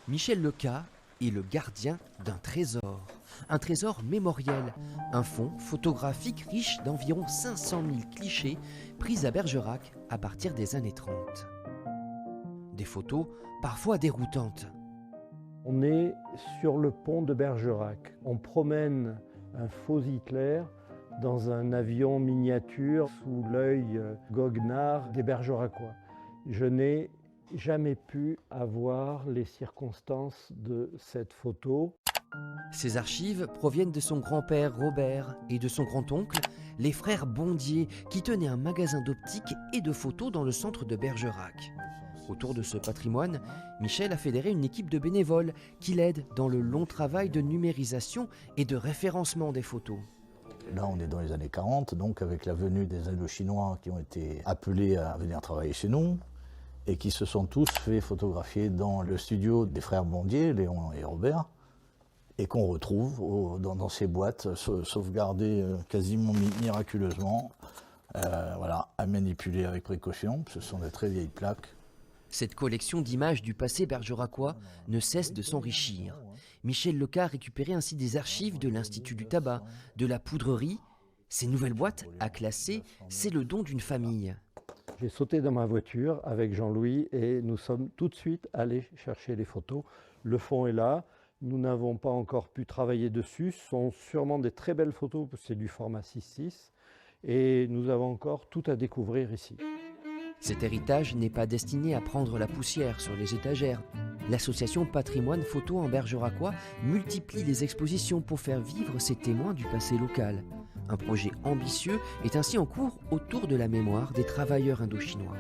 Michel Leca est le gardien d'un trésor mémoriel, un fonds photographique riche d'environ 500 000 clichés pris à Bergerac à partir des années 30. Des photos parfois déroutantes. On est sur le pont de Bergerac. On promène un faux Hitler dans un avion miniature sous l'œil goguenard des Bergeracois. Je n'ai jamais pu avoir les circonstances de cette photo. Ces archives proviennent de son grand-père Robert et de son grand-oncle, les frères Bondier, qui tenaient un magasin d'optique et de photos dans le centre de Bergerac. Autour de ce patrimoine, Michel a fédéré une équipe de bénévoles qui l'aident dans le long travail de numérisation et de référencement des photos. Là, on est dans les années 40, donc avec la venue des Indochinois qui ont été appelés à venir travailler chez nous et qui se sont tous fait photographier dans le studio des frères Bondier, Léon et Robert, et qu'on retrouve dans ces boîtes sauvegardées quasiment miraculeusement, à manipuler avec précaution. Ce sont des très vieilles plaques. Cette collection d'images du passé bergeracois ne cesse de s'enrichir. Michel Leca a récupéré ainsi des archives de l'Institut du tabac, de la poudrerie. Ces nouvelles boîtes à classer, c'est le don d'une famille. J'ai sauté dans ma voiture avec Jean-Louis et nous sommes tout de suite allés chercher les photos. Le fond est là, nous n'avons pas encore pu travailler dessus. Ce sont sûrement des très belles photos, c'est du format 6:6 et nous avons encore tout à découvrir ici. Cet héritage n'est pas destiné à prendre la poussière sur les étagères. L'association Patrimoine Photo en Bergeracois multiplie les expositions pour faire vivre ces témoins du passé local. Un projet ambitieux est ainsi en cours autour de la mémoire des travailleurs indochinois.